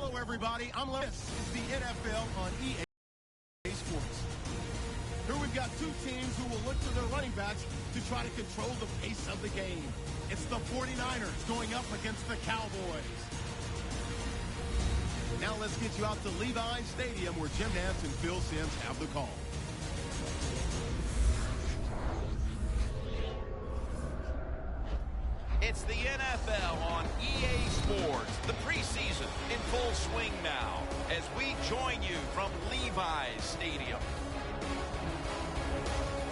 Hello, everybody. I'm Les. It's the NFL on EA Sports. Here we've got two teams who will look to their running backs to try to control the pace of the game. It's the 49ers going up against the Cowboys. Now let's get you out to Levi's Stadium where Jim Nantz and Phil Simms have the call. It's the NFL on EA Sports. The preseason in full swing now as we join you from Levi's Stadium.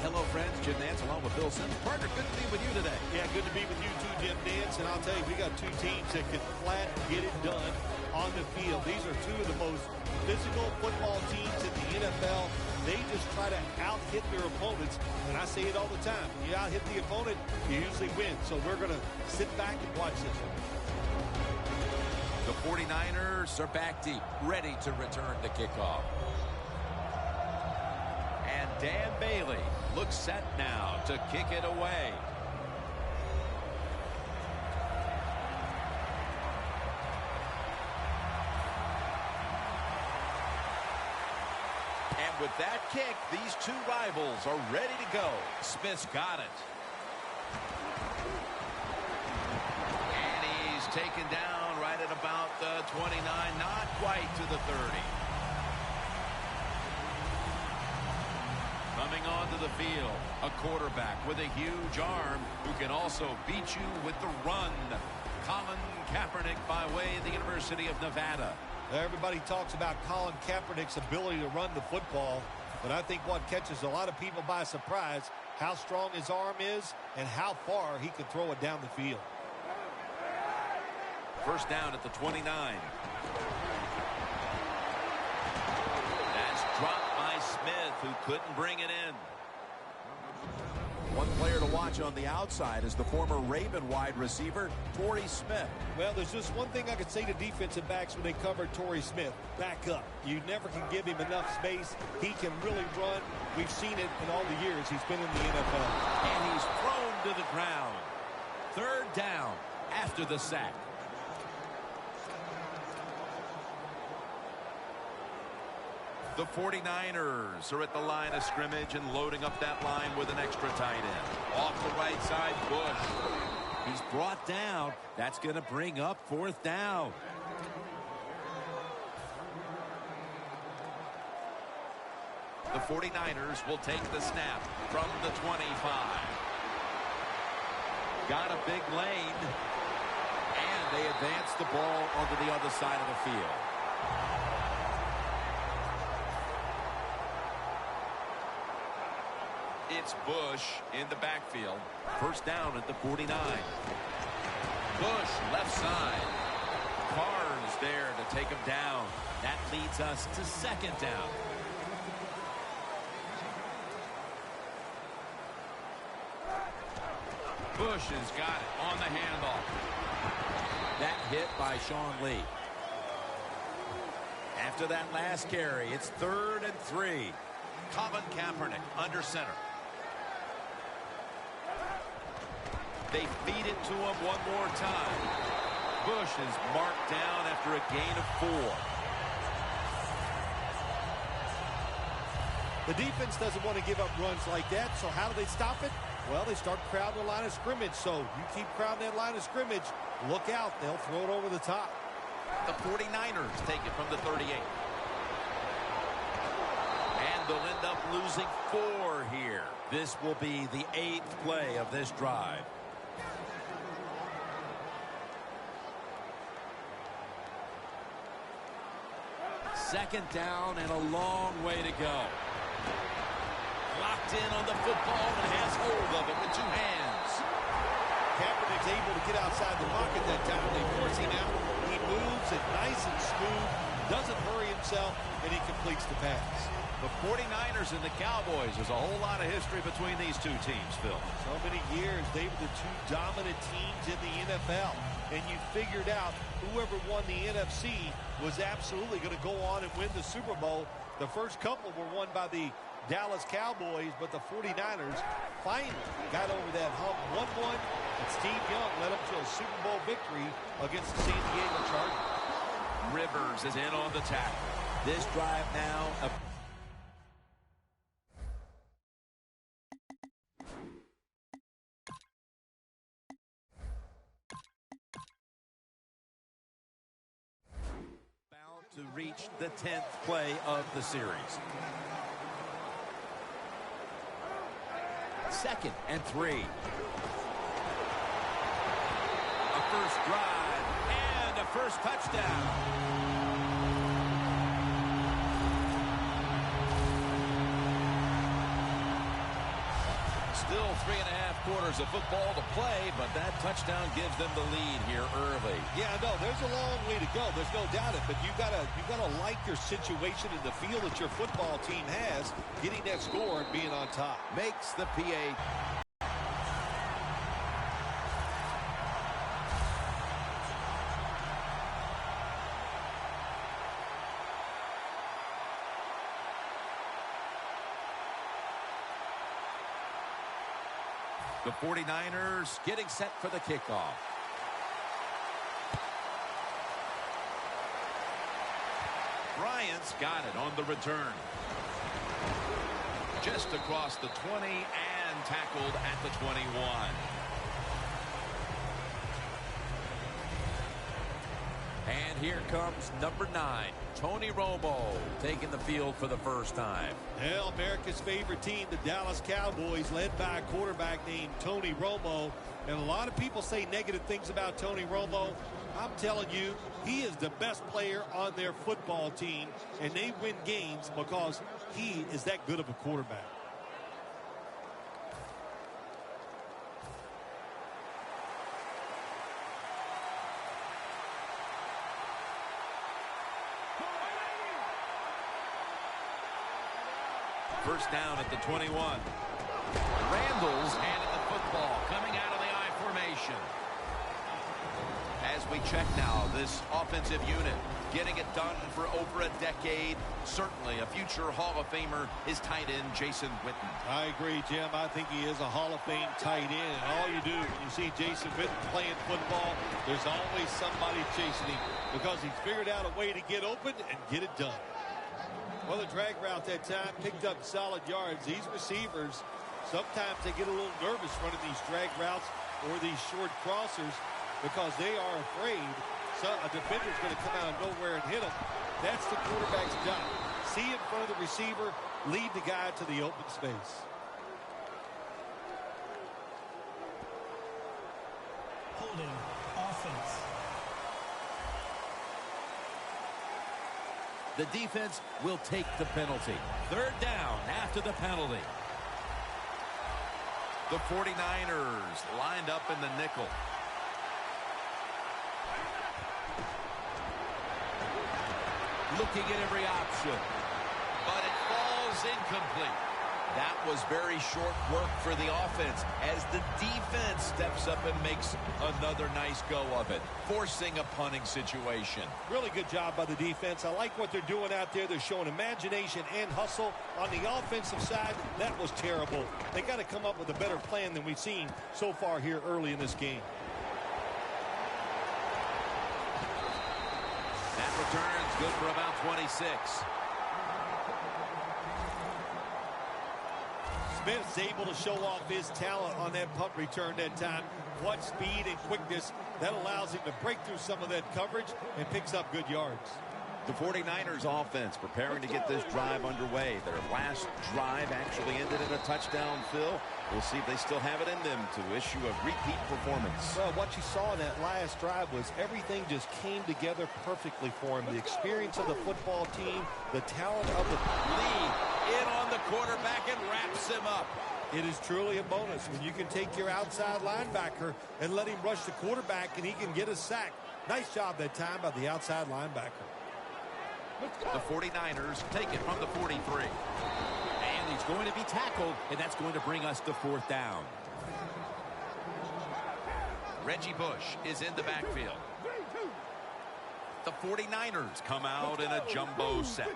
Hello, friends. Jim Nantz along with Phil Simms. Partner, good to be with you today. Yeah, good to be with you too, Jim Nantz. And I'll tell you, we got two teams that can flat get it done on the field. These are two of the most physical football teams in the NFL. They just try to out-hit their opponents. And I say it all the time. When you out-hit the opponent, you usually win. So we're going to sit back and watch this one. The 49ers are back deep, ready to return the kickoff. And Dan Bailey looks set now to kick it away. And with that kick, these two rivals are ready to go. Smith's got it. And he's taken down right at about the 29, not quite to the 30. Coming onto the field, a quarterback with a huge arm who can also beat you with the run. Colin Kaepernick by way of the University of Nevada. Everybody talks about Colin Kaepernick's ability to run the football, but I think what catches a lot of people by surprise, how strong his arm is and how far he can throw it down the field. First down at the 29. That's dropped by Smith, who couldn't bring it in. One player to watch on the outside is the former Raven wide receiver, Torrey Smith. Well, there's just one thing I could say to defensive backs when they cover Torrey Smith. Back up. You never can give him enough space. He can really run. We've seen it in all the years he's been in the NFL. And he's thrown to the ground. Third down after the sack. The 49ers are at the line of scrimmage and loading up that line with an extra tight end. Off the right side, Bush. He's brought down. That's going to bring up fourth down. The 49ers will take the snap from the 25. Got a big lane. And they advance the ball onto the other side of the field. It's Bush in the backfield. First down at the 49. Bush left side. Carr's there to take him down. That leads us to second down. Bush has got it on the handoff. That hit by Sean Lee. After that last carry, it's 3rd and 3. Colin Kaepernick under center. They feed it to him one more time. Bush is marked down after a gain of 4. The defense doesn't want to give up runs like that, so how do they stop it? Well, they start crowding the line of scrimmage, so you keep crowding that line of scrimmage, look out, they'll throw it over the top. The 49ers take it from the 38. And they'll end up losing 4 here. This will be the 8th play of this drive. Second down and a long way to go. Locked in on the football and has hold of it with 2 hands. Kaepernick's able to get outside the pocket that time. They force him out. He moves it nice and smooth, doesn't hurry himself, and he completes the pass. The 49ers and the Cowboys, there's a whole lot of history between these two teams, Phil. So many years. They were the 2 dominant teams in the NFL. And you figured out whoever won the NFC was absolutely going to go on and win the Super Bowl. The first couple were won by the Dallas Cowboys, but the 49ers finally got over that hump 1-1, and Steve Young led them to a Super Bowl victory against the San Diego Chargers. Rivers is in on the tackle. This drive now. About to reach the 10th play of the series. 2nd and 3. A first drive and a first touchdown. Still 3.5 quarters of football to play, but that touchdown gives them the lead here early. Yeah, no, there's a long way to go. There's no doubt it, but you gotta like your situation in the field that your football team has, getting that score and being on top. Makes the PA. The 49ers getting set for the kickoff. Bryant's got it on the return. Just across the 20 and tackled at the 21. And here comes number 9, Tony Romo, taking the field for the first time. Well, America's favorite team, the Dallas Cowboys, led by a quarterback named Tony Romo. And a lot of people say negative things about Tony Romo. I'm telling you, he is the best player on their football team, and they win games because he is that good of a quarterback. First down at the 21. Randall's handed the football coming out of the I formation. As we check now, this offensive unit getting it done for over a decade. Certainly a future Hall of Famer is tight end Jason Witten. I agree, Jim. I think he is a Hall of Fame tight end. And all you do when you see Jason Witten playing football, there's always somebody chasing him because he's figured out a way to get open and get it done. Well, the drag route that time picked up solid yards. These receivers, sometimes they get a little nervous running these drag routes or these short crossers because they are afraid a defender's going to come out of nowhere and hit them. That's the quarterback's job. See in front of the receiver, lead the guy to the open space. Holding offense. The defense will take the penalty. 3rd down after the penalty. The 49ers lined up in the nickel. Looking at every option. But it falls incomplete. That was very short work for the offense as the defense steps up and makes another nice go of it, forcing a punting situation. Really good job by the defense. I like what they're doing out there. They're showing imagination and hustle. On the offensive side, that was terrible. They got to come up with a better plan than we've seen so far here early in this game. That return's good for about 26. Smith's able to show off his talent on that punt return that time. What speed and quickness that allows him to break through some of that coverage and picks up good yards. The 49ers offense preparing to get this drive underway. Their last drive actually ended in a touchdown, Phil. We'll see if they still have it in them to issue a repeat performance. Well, what you saw in that last drive was everything just came together perfectly for him. The experience of the football team, the talent of the lead in on the quarterback and wraps him up. It is truly a bonus when you can take your outside linebacker and let him rush the quarterback and he can get a sack. Nice job that time by the outside linebacker. The 49ers take it from the 43. And he's going to be tackled, and that's going to bring us to 4th down. Reggie Bush is in the backfield. The 49ers come out in a jumbo set.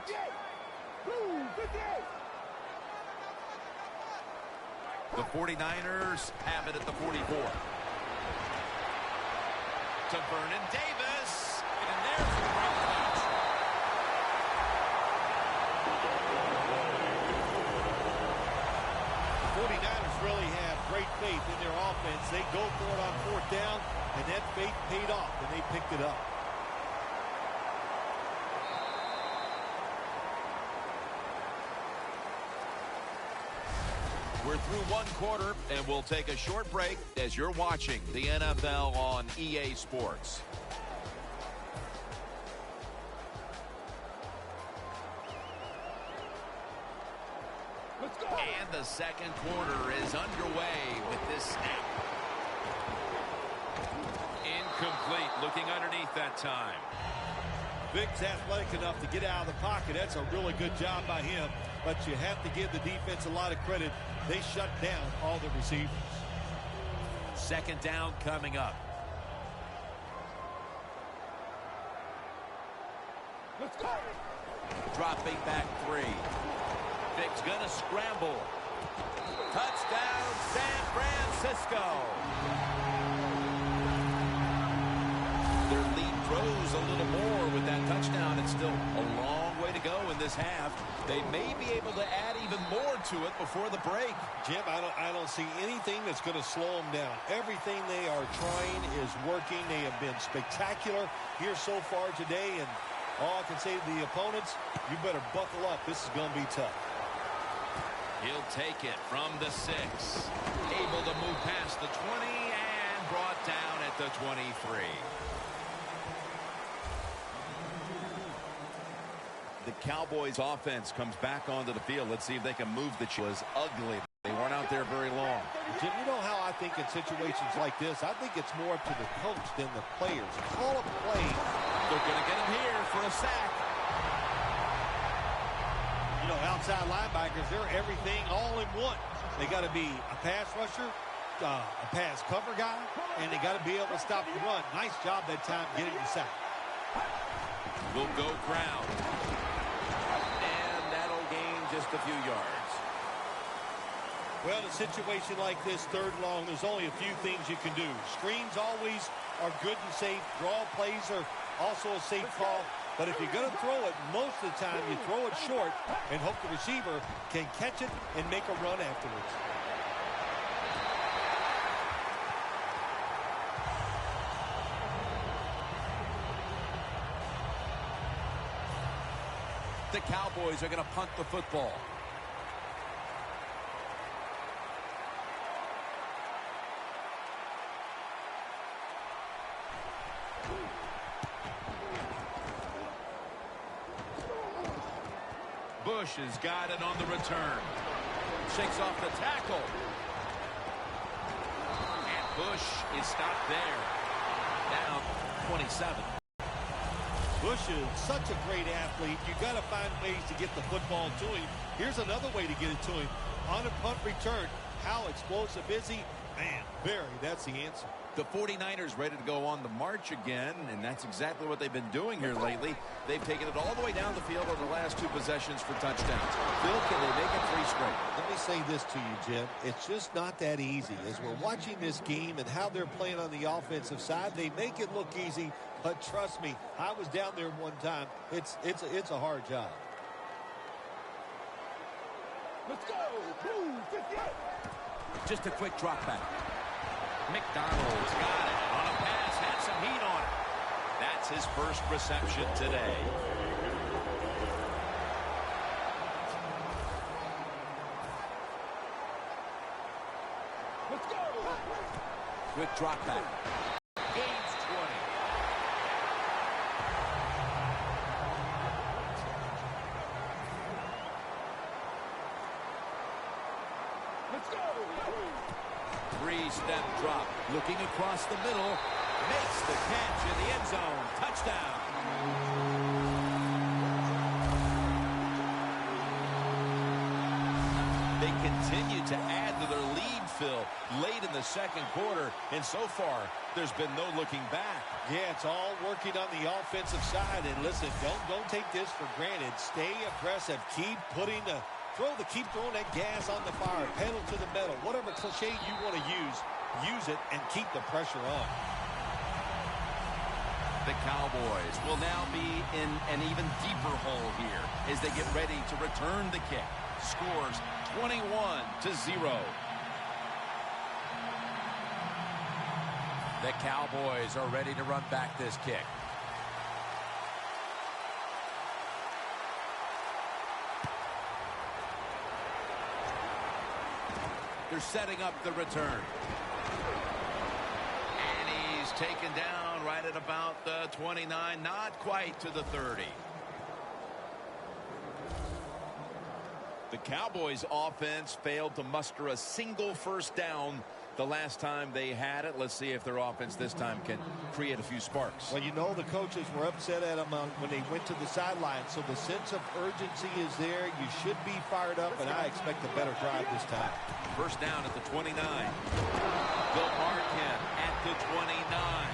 The 49ers have it at the 44. To Vernon Davis. And there's the breakdown. 49ers really have great faith in their offense. They go for it on fourth down, and that faith paid off, and they picked it up. We're through one quarter, and we'll take a short break as you're watching the NFL on EA Sports. Let's go. And the second quarter is underway with this snap. Incomplete, looking underneath that time. Vic's athletic enough to get out of the pocket. That's a really good job by him. But you have to give the defense a lot of credit. They shut down all the receivers. Second down coming up. Let's go. Dropping back 3. Vic's gonna scramble. Touchdown, San Francisco. Their lead grows a little more with that touchdown. It's still a long way to go in this half. They may be able to add even more to it before the break. Jim, I don't see anything that's going to slow them down. Everything they are trying is working. They have been spectacular here so far today. And all I can say to the opponents, you better buckle up. This is going to be tough. He'll take it from the 6. Able to move past the 20 and brought down at the 23. The Cowboys offense comes back onto the field. Let's see if they can move the was ugly. They weren't out there very long. Jim, you know how I think in situations like this, I think it's more up to the coach than the players. Call a play. They're going to get him here for a sack. You know, outside linebackers, they're everything all in one. They got to be a pass rusher, a pass cover guy, and they got to be able to stop the run. Nice job that time getting the sack. Will go ground. And that'll gain just a few yards. Well, in a situation like this, third and long, there's only a few things you can do. Screens always are good and safe. Draw plays are also a safe call. But if you're going to throw it, most of the time you throw it short and hope the receiver can catch it and make a run afterwards. The Cowboys are going to punt the football. Bush has got it on the return. Shakes off the tackle. And Bush is stopped there. Down 27. Bush is such a great athlete. You got to find ways to get the football to him. Here's another way to get it to him. On a punt return, how explosive is he? Man, that's the answer. The 49ers ready to go on the march again, and that's exactly what they've been doing here lately. They've taken it all the way down the field on the last 2 possessions for touchdowns. Phil, can they make it 3 straight? Let me say this to you, Jim. It's just not that easy. As we're watching this game and how they're playing on the offensive side, they make it look easy, but trust me, I was down there one time. It's a hard job. Let's go. Blue 58. Just a quick drop back. McDonald's got it on a pass, had some heat on it. That's his first reception today. Let's go. Quick drop back. Gains 20. Let's go. 3-step drop. Looking across the middle. Makes the catch in the end zone. Touchdown. They continue to add to their lead, Phil, late in the second quarter. And so far, there's been no looking back. Yeah, it's all working on the offensive side. And listen, don't take this for granted. Stay aggressive. Keep throwing that gas on the fire. Pedal to the metal. Whatever cliche you want to use it and keep the pressure on. The Cowboys will now be in an even deeper hole here as they get ready to return the kick. scores 21-0. The Cowboys are ready to run back this kick. They're setting up the return. And he's taken down right at about the 29, not quite to the 30. The Cowboys offense failed to muster a single first down the last time they had it. Let's see if their offense this time can create a few sparks. Well, you know the coaches were upset at them when they went to the sideline, so the sense of urgency is there. You should be fired up, and I expect a better drive this time. First down at the 29. Bill Markin at the 29.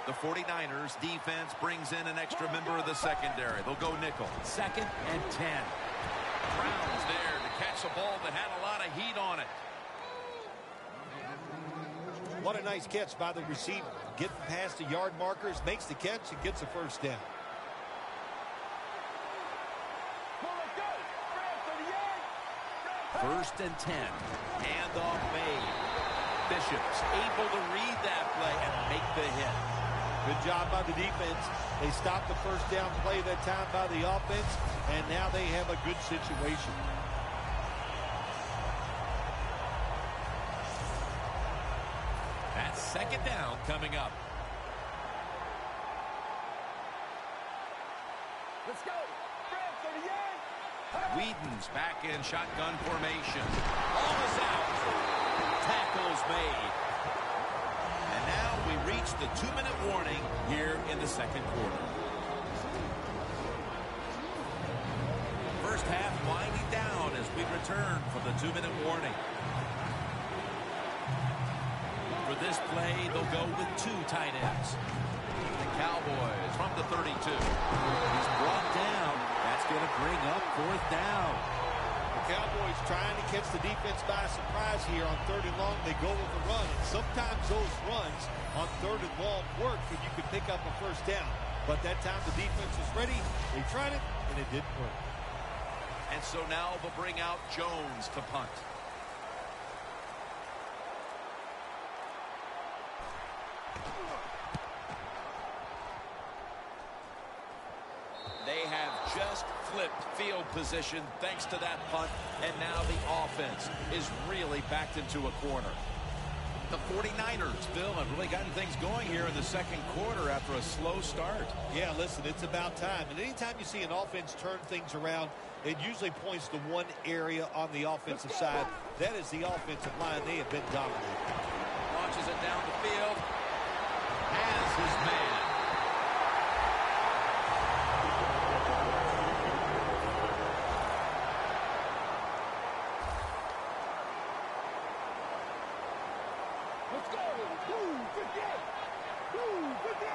The 49ers defense brings in an extra member of the secondary. They'll go nickel. 2nd and 10. Brown's there to catch a ball that had a lot of heat on it. What a nice catch by the receiver. Getting past the yard markers, makes the catch, and gets a first down. First and 10. Handoff made. Bishop's able to read that play and make the hit. Good job by the defense. They stopped the first down play that time by the offense, and now they have a good situation. That's second down coming up. Let's go. Fred, 38. Whedon's back in shotgun formation. Almost out. Tackles made. And now we reach the 2-minute warning here in the second quarter. First half winding down as we return from the 2-minute warning. For this play, they'll go with 2 tight ends. The Cowboys from the 32. He's brought down. That's going to bring up 4th down. The Cowboys trying to catch the defense by surprise here on 3rd and long. They go with a run. And sometimes those runs on 3rd and long work and you can pick up a first down. But that time the defense was ready. They tried it, and it didn't work. And so now they'll bring out Jones to punt. They have just flipped field position thanks to that punt, and now the offense is really backed into a corner. The 49ers, Bill, have really gotten things going here in the second quarter after a slow start. Yeah, listen, it's about time. And anytime you see an offense turn things around, it usually points to one area on the offensive side. That is the offensive line. They have been dominated. Launches it down the field. Has his man. Let's go. 58. 58.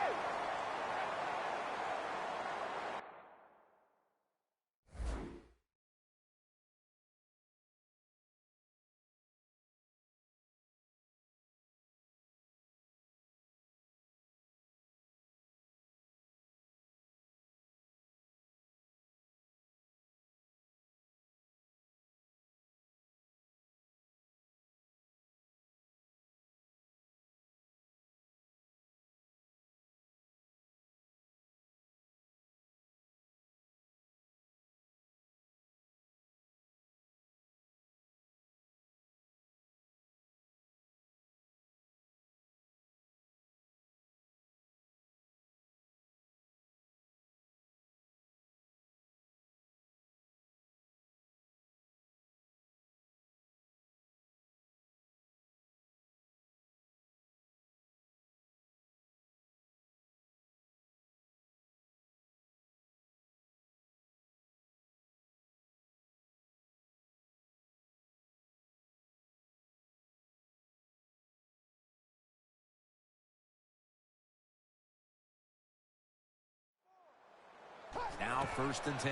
Now 1st and 10.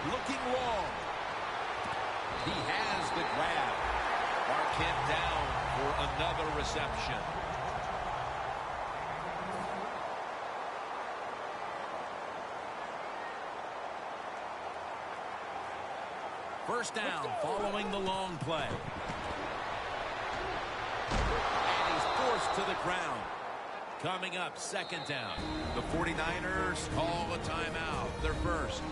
Looking long. He has the grab. Marquette down for another reception. First down following the long play. And he's forced to the ground. Coming up, second down. The 49ers call a timeout. Their first.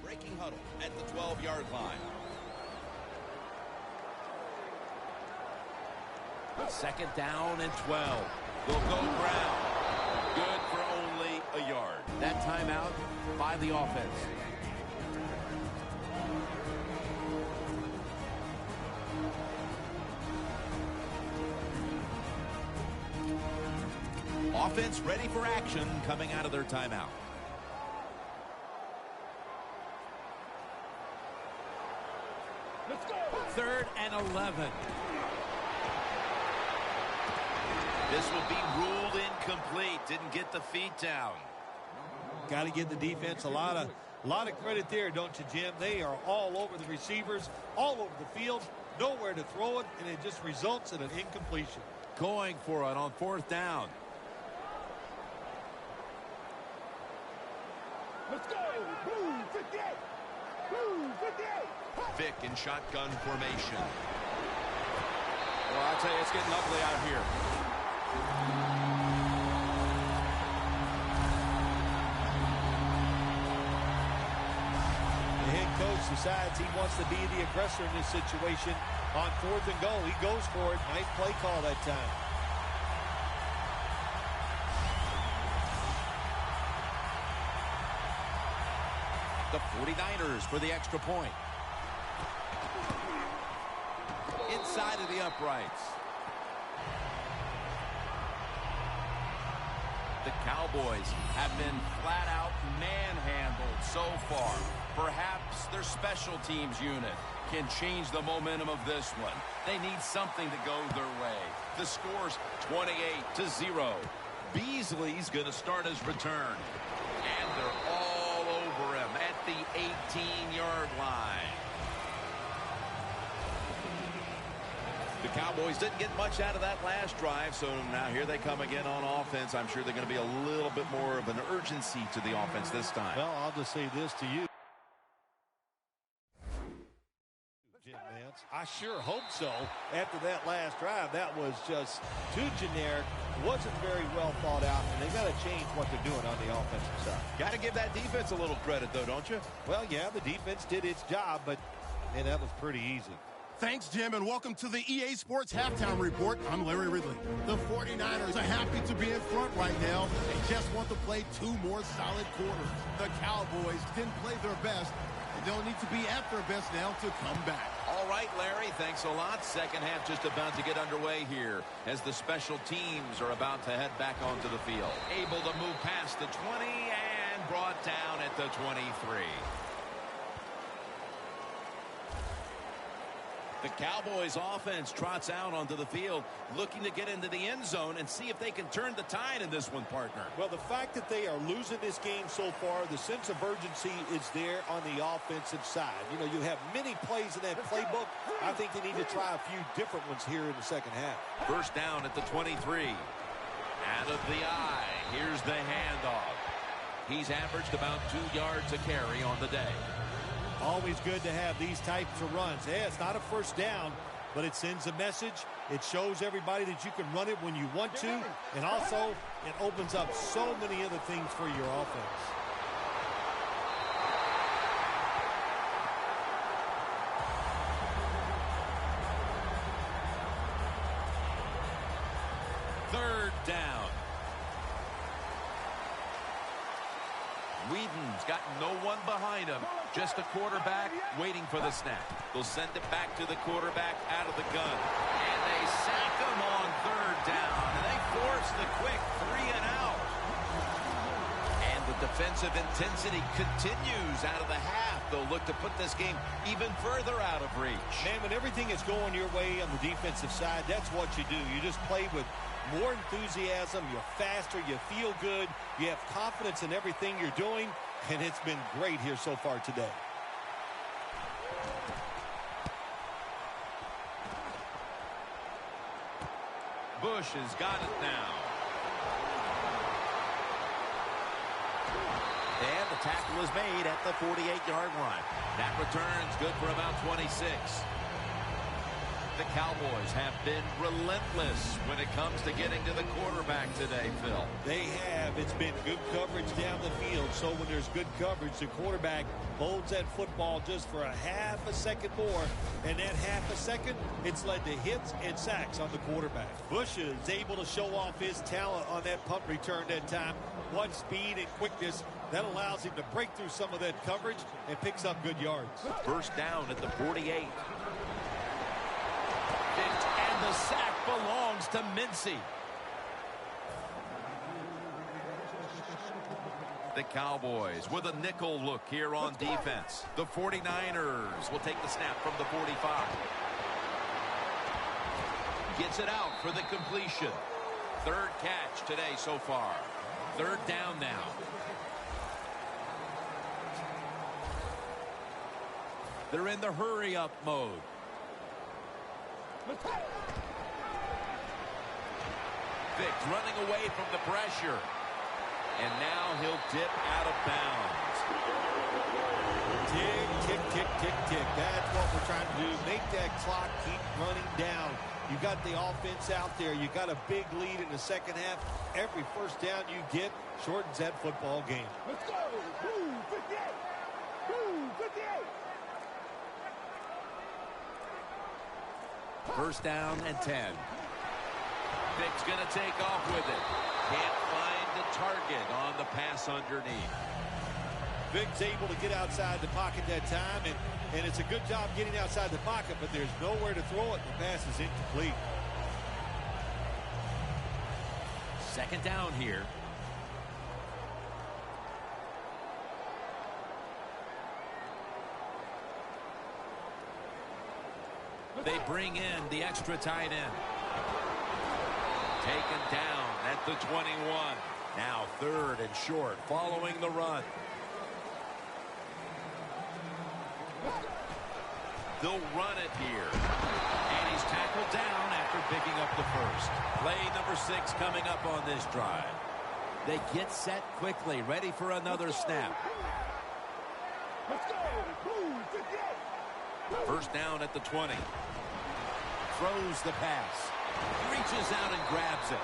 Breaking huddle at the 12-yard line. Second down and 12. They'll go ground. Good for only a yard. That timeout by the offense. Offense ready for action coming out of their timeout. Let's go. 3rd and 11. This will be ruled incomplete. Didn't get the feet down. Got to give the defense a lot of credit there, don't you, Jim? They are all over the receivers, all over the field, nowhere to throw it, and it just results in an incompletion. Going for it on 4th down. Let's go. Blue 58. Blue 58. Vick in shotgun formation. Well, I'll tell you, it's getting ugly out here. The head coach decides he wants to be the aggressor in this situation. On 4th and goal, he goes for it. Nice play call that time. The 49ers for the extra point. Inside of the uprights. The Cowboys have been flat out manhandled so far. Perhaps their special teams unit can change the momentum of this one. They need something to go their way. The score's 28-0. Beasley's going to start his return. And they're all over him at the 18-yard line. The Cowboys didn't get much out of that last drive, so now here they come again on offense. I'm sure they're going to be a little bit more of an urgency to the offense this time. Well, I'll just say this to you, Jim Nance. I sure hope so. After that last drive, that was just too generic, wasn't very well thought out, and they got to change what they're doing on the offensive side. Got to give that defense a little credit, though, don't you? Well, yeah, the defense did its job, but, man, that was pretty easy. Thanks, Jim, and welcome to the EA Sports Halftime Report. I'm Larry Ridley. The 49ers are happy to be in front right now. They just want to play 2 more solid quarters. The Cowboys didn't play their best, and they'll need to be at their best now to come back. All right, Larry, thanks a lot. Second half just about to get underway here as the special teams are about to head back onto the field. Able to move past the 20 and brought down at the 23. The Cowboys offense trots out onto the field, looking to get into the end zone and see if they can turn the tide in this one, partner. Well, the fact that they are losing this game so far, the sense of urgency is there on the offensive side. You know, you have many plays in that playbook. I think they need to try a few different ones here in the second half. First down at the 23. Out of the eye. Here's the handoff. He's averaged about 2 yards a carry on the day. Always good to have these types of runs. Yeah, it's not a first down, but it sends a message. It shows everybody that you can run it when you want to, and also it opens up so many other things for your offense. Third down. Whedon's got no one behind him. Just a quarterback waiting for the snap. They'll send it back to the quarterback out of the gun. And they sack him on 3rd down. And they force the quick 3 and out. And the defensive intensity continues out of the half. They'll look to put this game even further out of reach. Man, when everything is going your way on the defensive side, that's what you do. You just play with more enthusiasm, you're faster, you feel good, you have confidence in everything you're doing, and it's been great here so far today. Bush has got it now. And the tackle is made at the 48-yard line. That return's good for about 26. The Cowboys have been relentless when it comes to getting to the quarterback today, Phil. They have. It's been good coverage down the field. So when there's good coverage, the quarterback holds that football just for a half a second more. And that half a second, it's led to hits and sacks on the quarterback. Bush is able to show off his talent on that punt return that time. What speed and quickness. That allows him to break through some of that coverage and picks up good yards. First down at the 48. And the sack belongs to Mincy. The Cowboys with a nickel look here on defense. The 49ers will take the snap from the 45. Gets it out for the completion. Third catch today so far. Third down now. They're in the hurry-up mode. Vick's running away from the pressure. And now he'll dip out of bounds. Tick, tick, tick, tick, tick. That's what we're trying to do. Make that clock keep running down. You got the offense out there. You got a big lead in the second half. Every first down you get shortens that football game. Let's go. Woo, 58. Woo, 58. First down and 10. Vick's going to take off with it. Can't find the target on the pass underneath. Vick's able to get outside the pocket that time, and it's a good job getting outside the pocket, but there's nowhere to throw it. The pass is incomplete. Second down here. They bring in the extra tight end. Taken down at the 21. Now third and short following the run. They'll run it here. And he's tackled down after picking up the first. Play number 6 coming up on this drive. They get set quickly, ready for another snap. Let's go. Woo, 58. First down at the 20. Throws the pass. Reaches out and grabs it.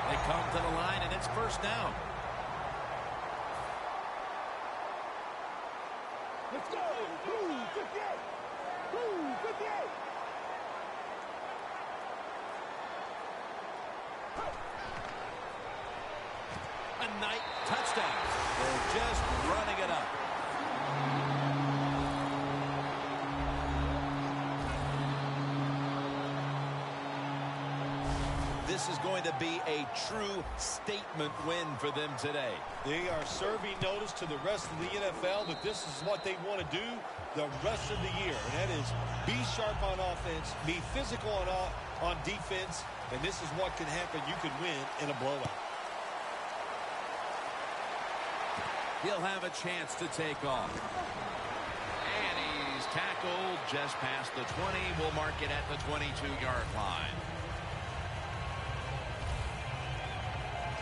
They come to the line, and it's first down. Let's go. Woo, 58. Woo, 58. A night touchdown. They're just running it up. This is going to be a true statement win for them today. They are serving notice to the rest of the NFL that this is what they want to do the rest of the year. And that is be sharp on offense, be physical on defense, and this is what can happen. You can win in a blowout. He'll have a chance to take off. And he's tackled just past the 20. We'll mark it at the 22-yard line.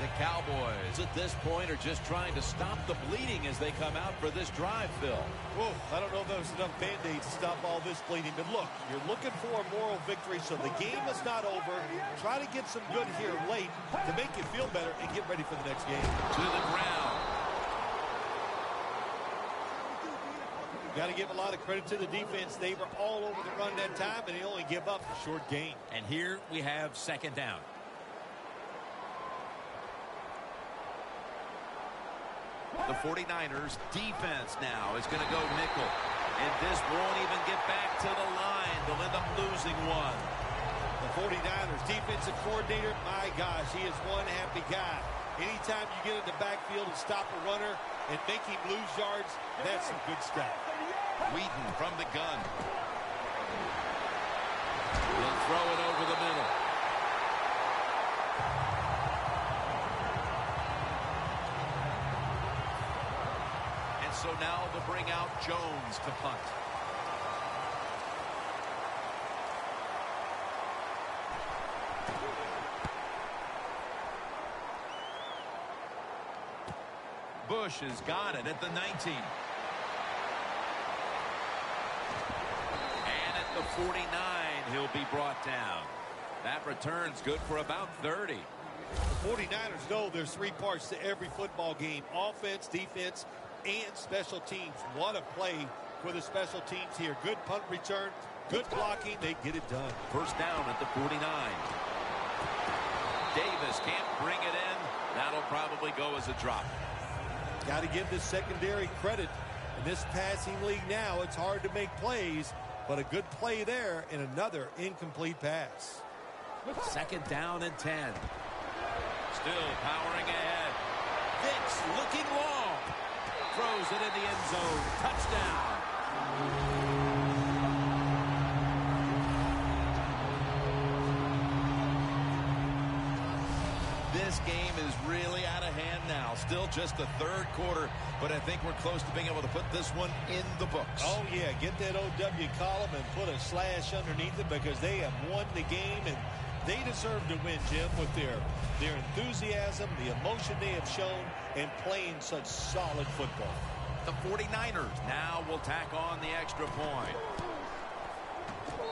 The Cowboys at this point are just trying to stop the bleeding as they come out for this drive, Phil. Whoa, I don't know if there's enough Band-Aids to stop all this bleeding. But look, you're looking for a moral victory, so the game is not over. Try to get some good here late to make you feel better and get ready for the next game. To the ground. Got to give a lot of credit to the defense. They were all over the run that time, and they only give up a short gain. And here we have second down. The 49ers defense now is going to go nickel. And this won't even get back to the line. They'll end up losing one. The 49ers defensive coordinator, my gosh, he is one happy guy. Anytime you get in the backfield and stop a runner and make him lose yards, that's some good stuff. Wheaton from the gun. He'll throw it over the middle. So now they'll bring out Jones to punt. Bush has got it at the 19. And at the 49, he'll be brought down. That return's good for about 30. The 49ers know there's three parts to every football game: offense, defense, and special teams. What a play for the special teams here. Good punt return, good blocking. They get it done. First down at the 49. Davis can't bring it in. That'll probably go as a drop. Got to give this secondary credit. In this passing league now, it's hard to make plays, but a good play there and another incomplete pass. Second down and 10. Still powering ahead. Vicks looking long. Throws it in the end zone. Touchdown. This game is really out of hand now. Still just the third quarter, but I think we're close to being able to put this one in the books. Oh, yeah. Get that OW column and put a slash underneath it because they have won the game, and they deserve to win, Jim, with their enthusiasm, the emotion they have shown, and playing such solid football. The 49ers now will tack on the extra point.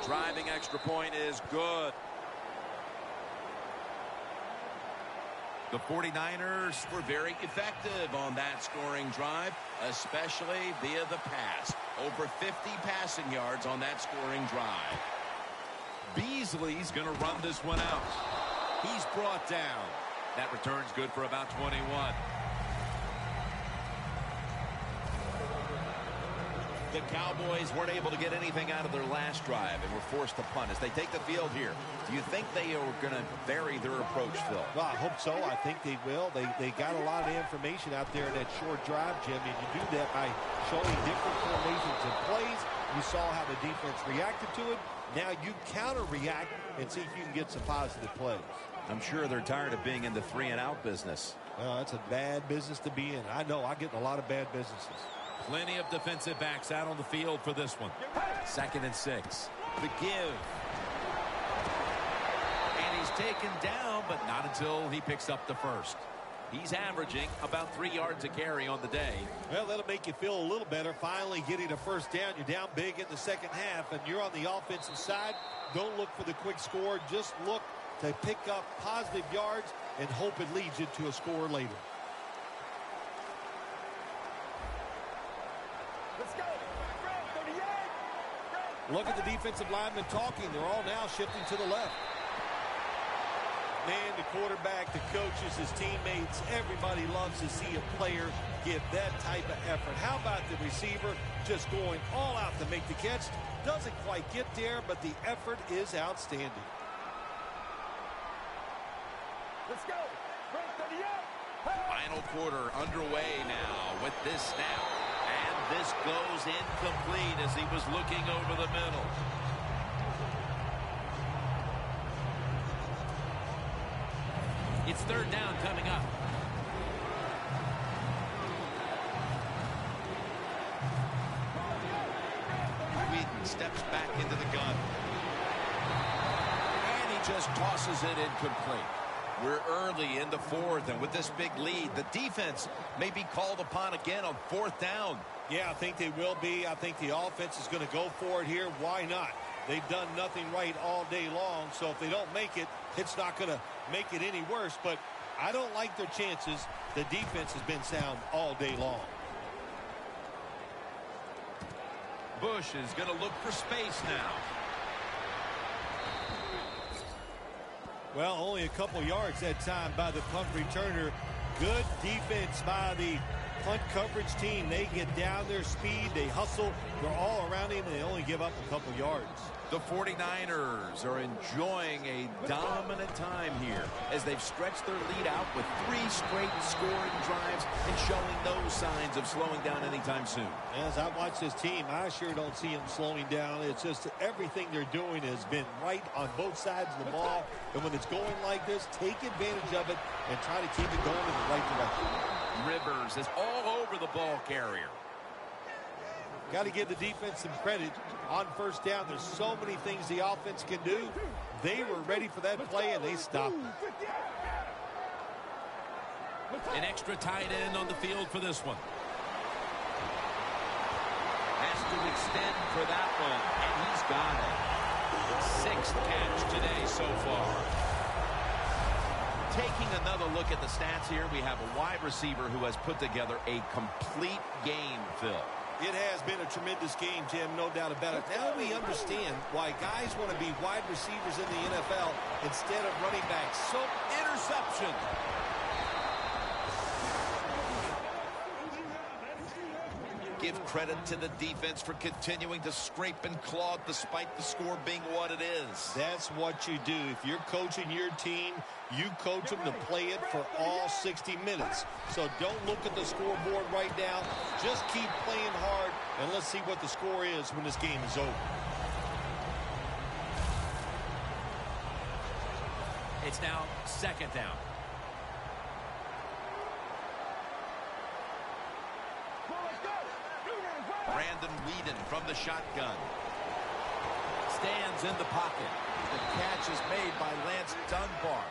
Driving extra point is good. The 49ers were very effective on that scoring drive, especially via the pass. Over 50 passing yards on that scoring drive. Beasley's going to run this one out. He's brought down. That return's good for about 21. The Cowboys weren't able to get anything out of their last drive and were forced to punt as they take the field here. Do you think they are going to vary their approach, Phil? Well, I hope so. I think they will. They got a lot of information out there in that short drive, Jim, and you do that by showing different formations and plays. You saw how the defense reacted to it. Now you counter-react and see if you can get some positive plays. I'm sure they're tired of being in the 3-and-out business. Well, that's a bad business to be in. I know. I get in a lot of bad businesses. Plenty of defensive backs out on the field for this one. 2nd and 6. The give. And he's taken down, but not until he picks up the first. He's averaging about 3 yards a carry on the day. Well, that'll make you feel a little better. Finally getting a first down. You're down big in the second half, and you're on the offensive side. Don't look for the quick score. Just look to pick up positive yards and hope it leads you to a score later. Let's go. Look at the defensive linemen talking. They're all now shifting to the left. Man, the quarterback, the coaches, his teammates, everybody loves to see a player give that type of effort. How about the receiver just going all out to make the catch? Doesn't quite get there, but the effort is outstanding. Let's go. Final quarter underway now with this snap. And this goes incomplete as he was looking over the middle. It's 3rd down coming up. Wheaton steps back into the gun. And he just tosses it incomplete. We're early in the 4th, and with this big lead, the defense may be called upon again on 4th down. Yeah, I think they will be. I think the offense is going to go for it here. Why not? They've done nothing right all day long, so if they don't make it, it's not going to make it any worse. But I don't like their chances. The defense has been sound all day long. Bush is going to look for space now. Well, only a couple yards that time by the punt returner. Good defense by the punt coverage team. They get down their speed. They hustle. They're all around him, and they only give up a couple yards. The 49ers are enjoying a dominant time here as they've stretched their lead out with 3 straight scoring drives and showing no signs of slowing down anytime soon. As I watch this team, I sure don't see them slowing down. It's just everything they're doing has been right on both sides of the ball. And when it's going like this, take advantage of it and try to keep it going in the right direction. Rivers is all over the ball carrier. Got to give the defense some credit on first down. There's so many things the offense can do. They were ready for that play, and they stopped. An extra tight end on the field for this one. Has to extend for that one, and he's got it. 6th catch today so far. Taking another look at the stats here, we have a wide receiver who has put together a complete game, Phil. It has been a tremendous game, Jim, no doubt about it. Now we understand why guys want to be wide receivers in the NFL instead of running backs. So, interception. Give credit to the defense for continuing to scrape and claw despite the score being what it is. That's what you do. If you're coaching your team, you coach them to play it for all 60 minutes. So don't look at the scoreboard right now. Just keep playing hard, and let's see what the score is when this game is over. It's now 2nd down. Brandon Weeden from the shotgun. Stands in the pocket. The catch is made by Lance Dunbar.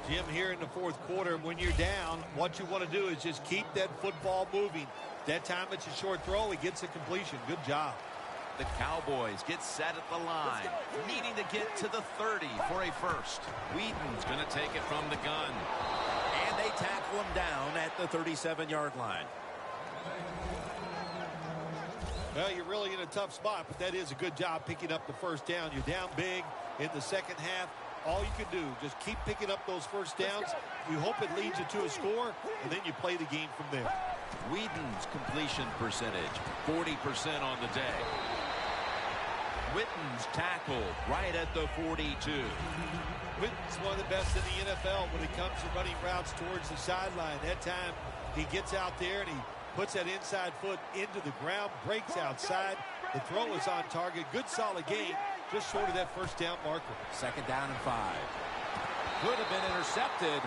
Jim, here in the 4th quarter, when you're down, what you want to do is just keep that football moving. That time it's a short throw. He gets a completion. Good job. The Cowboys get set at the line, needing to get to the 30 for a first. Weeden's going to take it from the gun. And they tackle him down at the 37-yard line. Well, you're really in a tough spot, but that is a good job picking up the first down. You're down big in the 2nd half. All you can do, just keep picking up those first downs. You hope it leads you to a score, and then you play the game from there. Whedon's completion percentage, 40% on the day. Witten's tackled right at the 42. Witten's one of the best in the NFL when it comes to running routes towards the sideline. That time, he gets out there and he puts that inside foot into the ground, breaks outside. The throw is on target. Good, solid game, just short of that first down marker. 2nd down and 5. Could have been intercepted.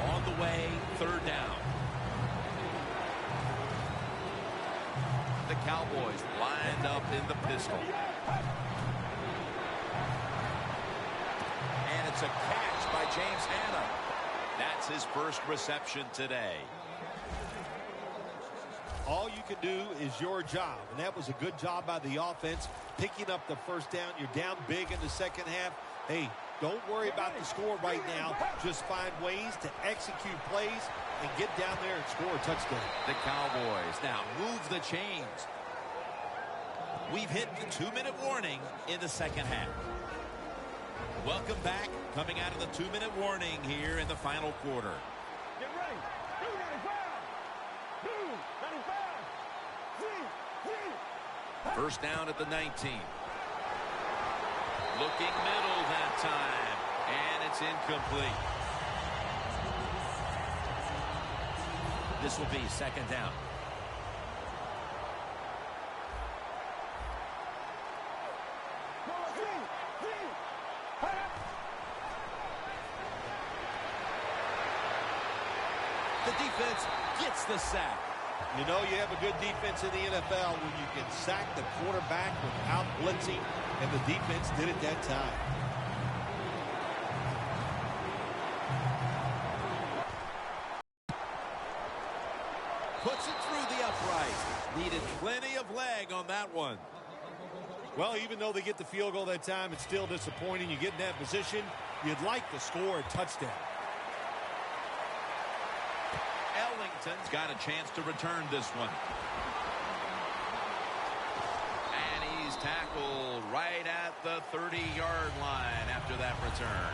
On the way, 3rd down. The Cowboys lined up in the pistol. And it's a catch by James Hanna. That's his first reception today. All you can do is your job, and that was a good job by the offense, picking up the first down. You're down big in the 2nd half. Hey, don't worry about the score right now. Just find ways to execute plays and get down there and score a touchdown. The Cowboys now move the chains. We've hit the 2-minute warning in the 2nd half. Welcome back, coming out of the 2-minute warning here in the final quarter. Get ready. 295. First down at the 19. Looking middle that time, and it's incomplete. This will be 2nd down. The defense gets the sack. You know you have a good defense in the NFL when you can sack the quarterback without blitzing, and the defense did it that time. Puts it through the upright. Needed plenty of leg on that one. Well, even though they get the field goal that time, it's still disappointing. You get in that position, you'd like to score a touchdown. Ellington's got a chance to return this one. And he's tackled right at the 30-yard line after that return.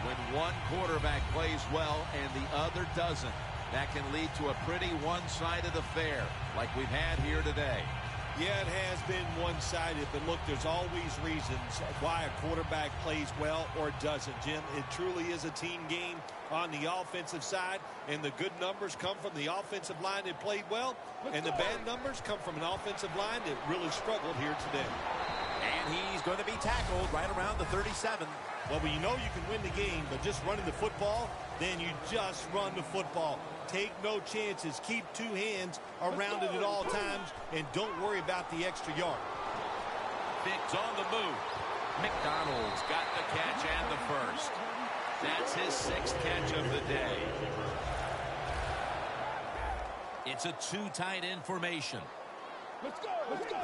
When one quarterback plays well and the other doesn't, that can lead to a pretty one-sided affair like we've had here today. Yeah, it has been one-sided, but look, there's always reasons why a quarterback plays well or doesn't, Jim. It truly is a team game on the offensive side, and the good numbers come from the offensive line that played well, and the bad numbers come from an offensive line that really struggled here today. And he's going to be tackled right around the 37. Well, you know you can win the game, but just running the football, then you just run the football. Take no chances. Keep two hands around it at all times, and don't worry about the extra yard. Figs on the move. McDonald's got the catch and the first. That's his 6th catch of the day. It's a 2 tight end formation. Let's go. Let's go.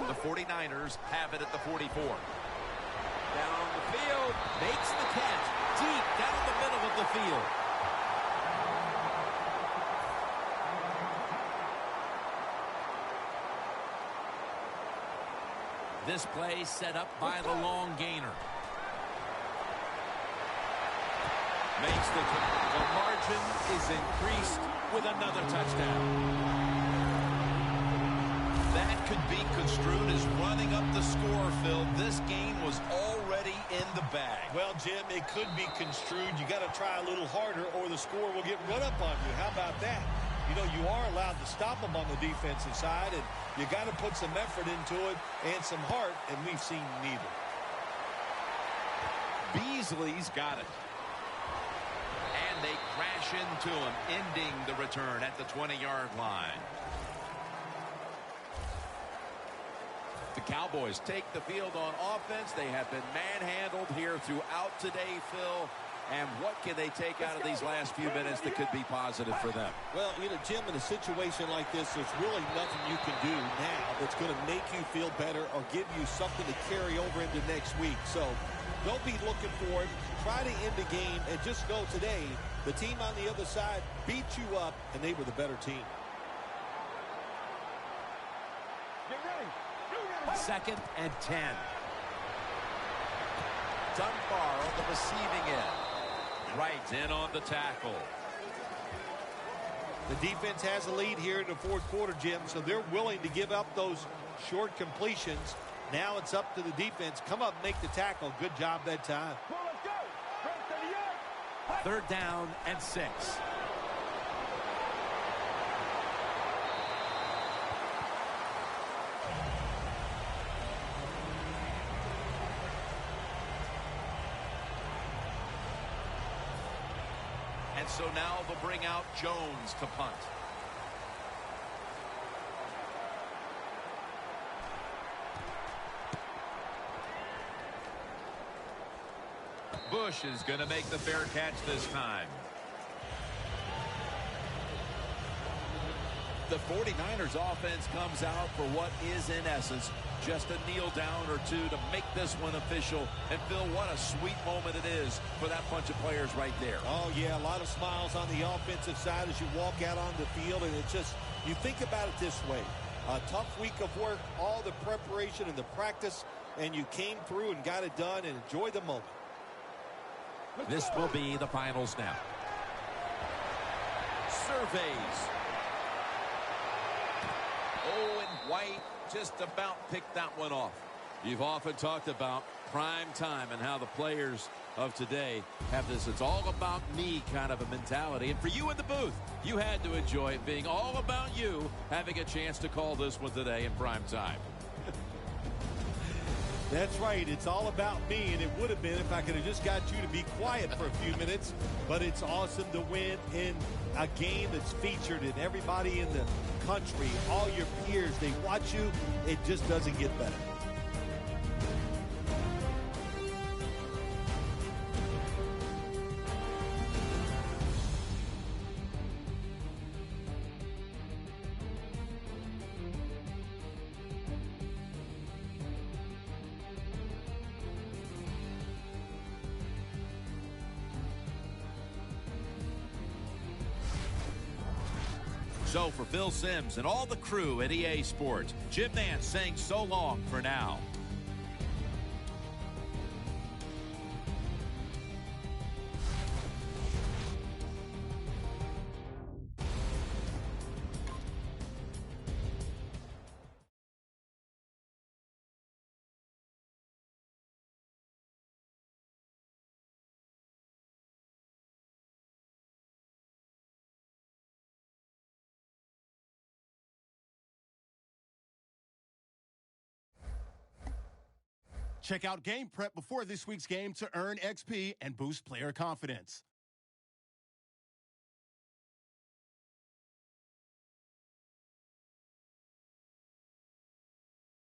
The 49ers have it at the 44. Down the field, makes the catch, deep down the middle of the field. This play set up by the long gainer. Makes the margin is increased with another touchdown. That could be construed as running up the score, Phil. This game was already in the bag. Well, Jim, it could be construed. You got to try a little harder or the score will get run up on you. How about that? You know, you are allowed to stop them on the defensive side, and you got to put some effort into it and some heart, and we've seen neither. Beasley's got it. And they crash into him, ending the return at the 20-yard line. The Cowboys take the field on offense. They have been manhandled here throughout today, Phil. And what can they take out of these last few minutes that could be positive for them? Well, you know, Jim, in a situation like this, there's really nothing you can do now that's going to make you feel better or give you something to carry over into next week. So don't be looking for it. Try to end the game and just know today the team on the other side beat you up and they were the better team. Get ready. 2nd and 10. Dunbar on the receiving end. Right in on the tackle. The defense has a lead here in the 4th quarter, Jim, so they're willing to give up those short completions. Now it's up to the defense. Come up and make the tackle. Good job that time. 3rd down and 6. And so now they'll bring out Jones to punt. Bush is going to make the fair catch this time. The 49ers offense comes out for what is in essence just a kneel down or two to make this one official. And Phil, what a sweet moment it is for that bunch of players right there. Oh yeah, a lot of smiles on the offensive side as you walk out on the field, and it's just, you think about it this way. A tough week of work, all the preparation and the practice, and you came through and got it done and enjoy the moment. This will be the final snap. Surveys. Owen White just about picked that one off. You've often talked about prime time and how the players of today have this "it's all about me" kind of a mentality. And for you in the booth, you had to enjoy it being all about you having a chance to call this one today in prime time. That's right. It's all about me, and it would have been if I could have just got you to be quiet for a few minutes. But it's awesome to win in a game that's featured in everybody in the country. All your peers, they watch you. It just doesn't get better. So for Phil Simms and all the crew at EA Sports, Jim Nantz saying so long for now. Check out Game Prep before this week's game to earn XP and boost player confidence.